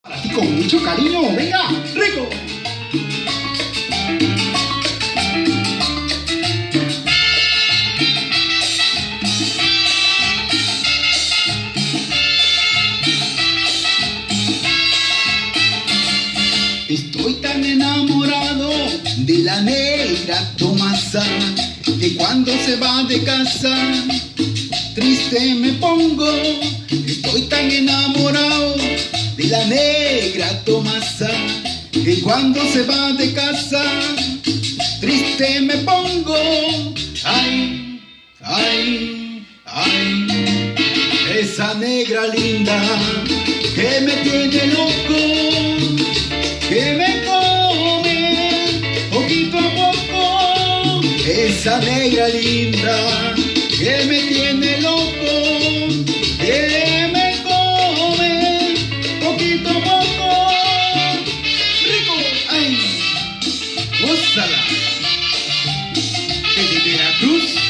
Para ti con mucho cariño, venga, rico. Estoy tan enamorado de la negra Tomasa, que cuando se va de casa triste me pongo. Estoy tan enamorado de la negra Tomasa, que cuando se va de casa triste me pongo. Ay, ay, ay, esa negra linda que me tiene loco, que me come poquito a poco. Esa negra linda que me tiene loco, que me come poquito a poco. Rico, ay, gózala. Desde Veracruz